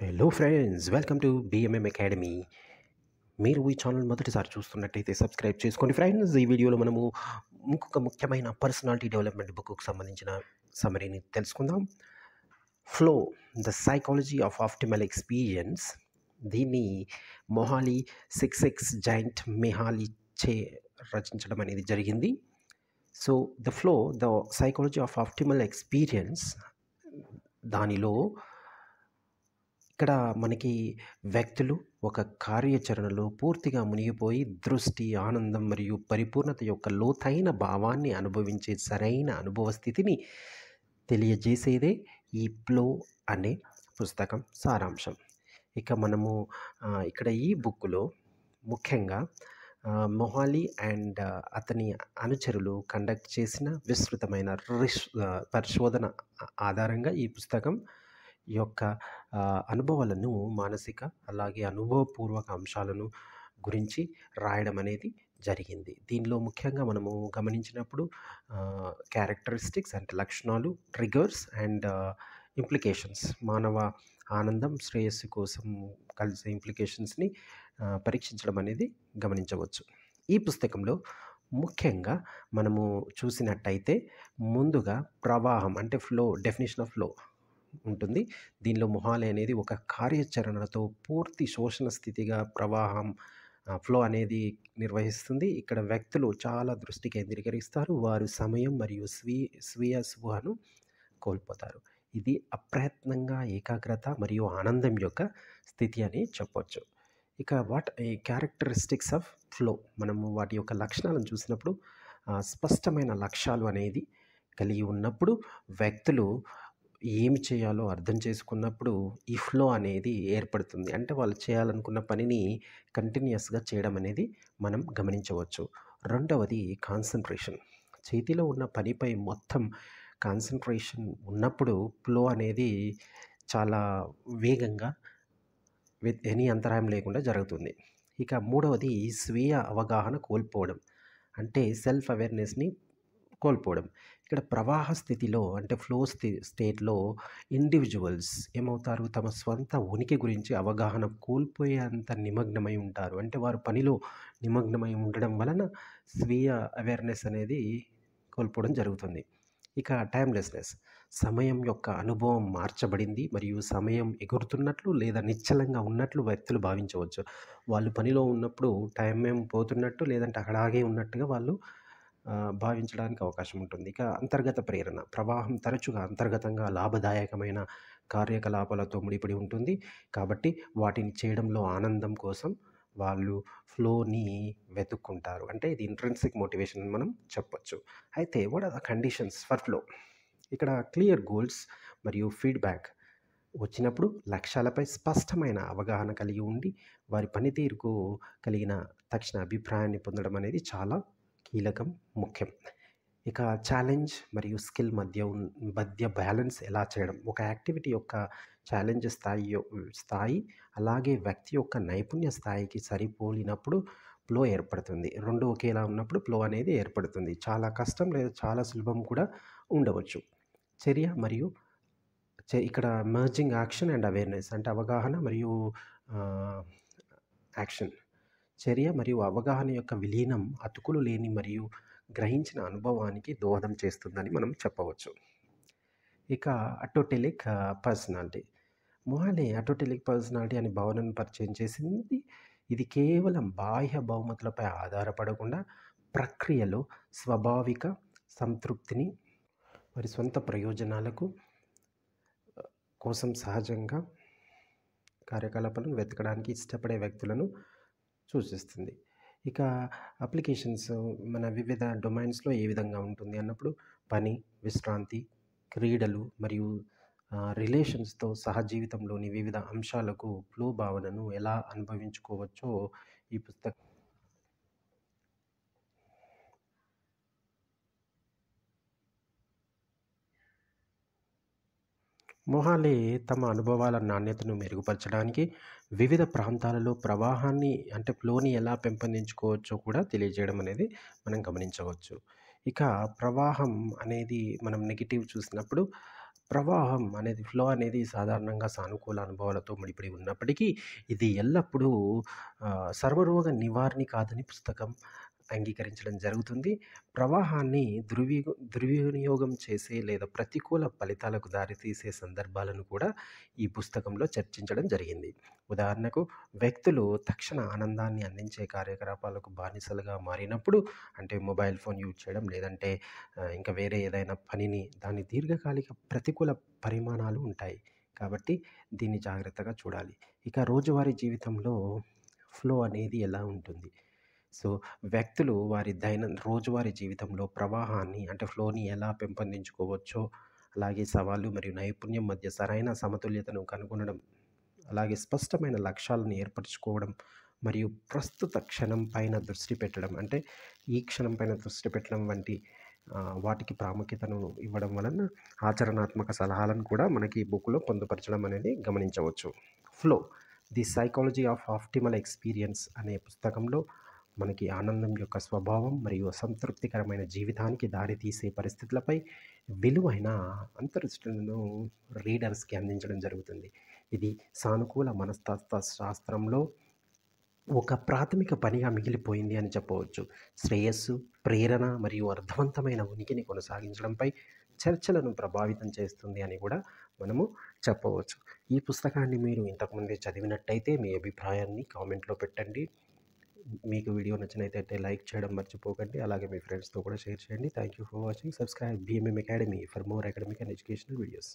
Hello friends, welcome to BMM academy. మీరు ఈ channel మొదటిసారి చూస్తున్నట్టయితే సబ్స్క్రైబ్ చేసుకోండి ఫ్రెండ్స్. ఈ వీడియోలో మనము ఇంకొక ముఖ్యమైన పర్సనాలిటీ డెవలప్మెంట్ బుక్కు సంబంధించిన సమరీని తెలుసుకుందాం. Flow, the psychology of optimal experience. దీన్ని మొహాలీ 6X జైంట్ మెహాలీ చే రచించడం అనేది జరిగింది. So the flow, the psychology of optimal experience, దానిలో ఇక్కడ మనకి వ్యక్తులు ఒక కార్యాచరణలో పూర్తిగా మునిగిపోయి దృష్టి, ఆనందం మరియు పరిపూర్ణత యొక్క లోతైన భావాన్ని అనుభవించే సరైన అనుభవ స్థితిని తెలియజేసేదే ఈ ఫ్లో అనే పుస్తకం సారాంశం. ఇక మనము ఇక్కడ ఈ బుక్లో ముఖ్యంగా మొహాలీ అండ్ అతని అనుచరులు కండక్ట్ చేసిన విస్తృతమైన పరిశోధన ఆధారంగా ఈ పుస్తకం యొక్క అనుభవాలను, మానసిక అలాగే అనుభవపూర్వక అంశాలను గురించి రాయడం అనేది జరిగింది. దీనిలో ముఖ్యంగా మనము గమనించినప్పుడు క్యారెక్టరిస్టిక్స్ అంటే లక్షణాలు, ట్రిగర్స్ అండ్ ఇంప్లికేషన్స్, మానవ ఆనందం, శ్రేయస్సు కోసం కలిసే ఇంప్లికేషన్స్ని పరీక్షించడం అనేది గమనించవచ్చు. ఈ పుస్తకంలో ముఖ్యంగా మనము చూసినట్టయితే ముందుగా ప్రవాహం అంటే ఫ్లో, డెఫినేషన్ ఆఫ్ ఫ్లో ఉంటుంది. దీనిలో మొహాలీ అనేది ఒక కార్యాచరణతో పూర్తి శోషణ స్థితిగా ప్రవాహం ఫ్లో అనేది నిర్వహిస్తుంది. ఇక్కడ వ్యక్తులు చాలా దృష్టి కేంద్రీకరిస్తారు. వారు సమయం మరియు స్వీయ స్పృహను కోల్పోతారు. ఇది అప్రయత్నంగా ఏకాగ్రత మరియు ఆనందం యొక్క స్థితి అని చెప్పవచ్చు. ఇక ఈ క్యారెక్టరిస్టిక్స్ ఆఫ్ ఫ్లో, మనము వాటి యొక్క లక్షణాలను చూసినప్పుడు స్పష్టమైన లక్ష్యాలు అనేది కలిగి ఉన్నప్పుడు, వ్యక్తులు ఏమి చేయాలో అర్థం చేసుకున్నప్పుడు ఈ ఫ్లో అనేది ఏర్పడుతుంది. అంటే వాళ్ళు చేయాలనుకున్న పనిని కంటిన్యూస్గా చేయడం అనేది మనం గమనించవచ్చు. రెండవది కాన్సన్ట్రేషన్. చేతిలో ఉన్న పనిపై మొత్తం కాన్సన్ట్రేషన్ ఉన్నప్పుడు ఫ్లో అనేది చాలా వేగంగా ఎనీ అంతరాయం లేకుండా జరుగుతుంది. ఇక మూడవది స్వీయ అవగాహన కోల్పోవడం, అంటే సెల్ఫ్ అవేర్నెస్ని కోల్పోవడం. ఇక్కడ ప్రవాహ స్థితిలో అంటే ఫ్లో స్టేట్లో ఇండివిజువల్స్ ఏమవుతారు, తమ స్వంత ఉనికి గురించి అవగాహన కోల్పోయేంత నిమగ్నమై ఉంటారు. అంటే వారు పనిలో నిమగ్నమై ఉండడం వలన స్వీయ అవేర్నెస్ అనేది కోల్పోవడం జరుగుతుంది. ఇక టైమ్లెస్నెస్, సమయం యొక్క అనుభవం మార్చబడింది మరియు సమయం ఎగురుతున్నట్లు లేదా నిశ్చలంగా ఉన్నట్లు వ్యక్తులు భావించవచ్చు. వాళ్ళు పనిలో ఉన్నప్పుడు టైం ఏం పోతున్నట్టు లేదంటే అక్కడాగే ఉన్నట్టుగా వాళ్ళు భావించడానికి అవకాశం ఉంటుంది. ఇక అంతర్గత ప్రేరణ, ప్రవాహం తరచుగా అంతర్గతంగా లాభదాయకమైన కార్యకలాపాలతో ముడిపడి ఉంటుంది. కాబట్టి వాటిని చేయడంలో ఆనందం కోసం వాళ్ళు ఫ్లోని వెతుక్కుంటారు. అంటే ఇది ఇంట్రిన్సిక్ మోటివేషన్ అని మనం చెప్పొచ్చు. అయితే what are the conditions for flow? ఇక్కడ క్లియర్ గోల్స్ మరియు ఫీడ్బ్యాక్ వచ్చినప్పుడు, లక్ష్యాలపై స్పష్టమైన అవగాహన కలిగి ఉండి వారి పనితీరుకు కలిగిన తక్షణ అభిప్రాయాన్ని పొందడం అనేది చాలా కీలకం, ముఖ్యం. ఇక ఛాలెంజ్ మరియు స్కిల్ మధ్య బ్యాలెన్స్ ఎలా చేయడం, ఒక యాక్టివిటీ యొక్క ఛాలెంజ్ స్థాయి అలాగే వ్యక్తి యొక్క నైపుణ్య స్థాయికి సరిపోలినప్పుడు ఫ్లో ఏర్పడుతుంది. రెండు ఒకేలా ఉన్నప్పుడు ఫ్లో అనేది ఏర్పడుతుంది. చాలా కష్టం లేదా చాలా సులభం కూడా ఉండవచ్చు. చర్య మరియు ఇక్కడ మర్జింగ్ యాక్షన్ అండ్ అవేర్నెస్, అంటే అవగాహన మరియు యాక్షన్, చర్య మరియు అవగాహన యొక్క విలీనం అతుకులు లేని మరియు గ్రహించిన అనుభవానికి దోహదం చేస్తుందని మనం చెప్పవచ్చు. ఇక అటోటెలిక్ పర్సనాలిటీ. మొహాలీ అటోటెలిక్ పర్సనాలిటీ అనే భావనను పరిచయం చేసింది. ఇది కేవలం బాహ్య బహుమతులపై ఆధారపడకుండా ప్రక్రియలో స్వాభావిక సంతృప్తిని వారి సొంత ప్రయోజనాలకు కోసం సహజంగా కార్యకలాపాలను వెతకడానికి ఇష్టపడే వ్యక్తులను సూచిస్తుంది. ఇక అప్లికేషన్స్ మన వివిధ డొమైన్స్లో ఏ విధంగా ఉంటుంది అన్నప్పుడు, పని, విశ్రాంతి, క్రీడలు మరియు రిలేషన్స్తో సహజీవితంలోని వివిధ అంశాలకు ఫ్లో భావనను ఎలా అనుభవించుకోవచ్చో ఈ పుస్తకం మొహాలీ తమ అనుభవాల నాణ్యతను మెరుగుపరచడానికి వివిధ ప్రాంతాలలో ప్రవాహాన్ని అంటే ఫ్లోని ఎలా పెంపొందించుకోవచ్చో కూడా తెలియజేయడం అనేది మనం గమనించవచ్చు. ఇక ప్రవాహం అనేది మనం నెగిటివ్ చూసినప్పుడు ప్రవాహం అనేది ఫ్లో అనేది సాధారణంగా సానుకూల అనుభవాలతో ముడిపడి ఉన్నప్పటికీ, ఇది ఎల్లప్పుడూ సర్వరోగ నివారణి కాదని పుస్తకం అంగీకరించడం జరుగుతుంది. ప్రవాహాన్ని దుర్వినియోగం చేసే లేదా ప్రతికూల ఫలితాలకు దారితీసే సందర్భాలను కూడా ఈ పుస్తకంలో చర్చించడం జరిగింది. ఉదాహరణకు, వ్యక్తులు తక్షణ ఆనందాన్ని అందించే కార్యకలాపాలకు బానిసలుగా మారినప్పుడు, అంటే మొబైల్ ఫోన్ యూజ్ చేయడం, లేదంటే ఇంకా వేరే ఏదైనా పనిని దాని దీర్ఘకాలిక ప్రతికూల పరిమాణాలు ఉంటాయి. కాబట్టి దీన్ని జాగ్రత్తగా చూడాలి. ఇక రోజువారీ జీవితంలో ఫ్లో అనేది ఎలా ఉంటుంది? సో, వ్యక్తులు వారి రోజువారీ జీవితంలో ప్రవాహాన్ని అంటే ఫ్లోని ఎలా పెంపొందించుకోవచ్చో, అలాగే సవాళ్ళు మరియు నైపుణ్యం మధ్య సరైన సమతుల్యతను కనుగొనడం, అలాగే స్పష్టమైన లక్ష్యాలను ఏర్పరచుకోవడం మరియు ప్రస్తుత క్షణం పైన దృష్టి పెట్టడం, అంటే ఈ క్షణం పైన దృష్టి పెట్టడం వంటి వాటికి ప్రాముఖ్యతను ఇవ్వడం వలన ఆచరణాత్మక సలహాలను కూడా మనకి ఈ బుక్‌లో పొందుపరచడం అనేది గమనించవచ్చు. Flow the psychology of optimal experience అనే పుస్తకంలో మనకి ఆనందం యొక్క స్వభావం మరియు సంతృప్తికరమైన జీవితానికి దారితీసే పరిస్థితులపై విలువైన అంతర్దృష్టులను రీడర్స్‌కి అందించడం జరుగుతుంది. ఇది సానుకూల మనస్తత్వ శాస్త్రంలో ఒక ప్రాథమిక పనిగా మిగిలిపోయింది అని చెప్పవచ్చు. శ్రేయస్సు, ప్రేరణ మరియు అర్థవంతమైన ఉనికిని కొనసాగించడంపై చర్చలను ప్రభావితం చేస్తుంది అని కూడా మనము చెప్పవచ్చు. ఈ పుస్తకాన్ని మీరు ఇంతకుముందే చదివినట్టయితే మీ అభిప్రాయాన్ని కామెంట్‌లో పెట్టండి. మీకు వీడియో నచ్చినట్టయితే లైక్ చేయడం మర్చిపోకండి. అలాగే మీ ఫ్రెండ్స్‌తో కూడా షేర్ చేయండి. Thank you for watching. Subscribe BMM Academy for more academic and educational videos.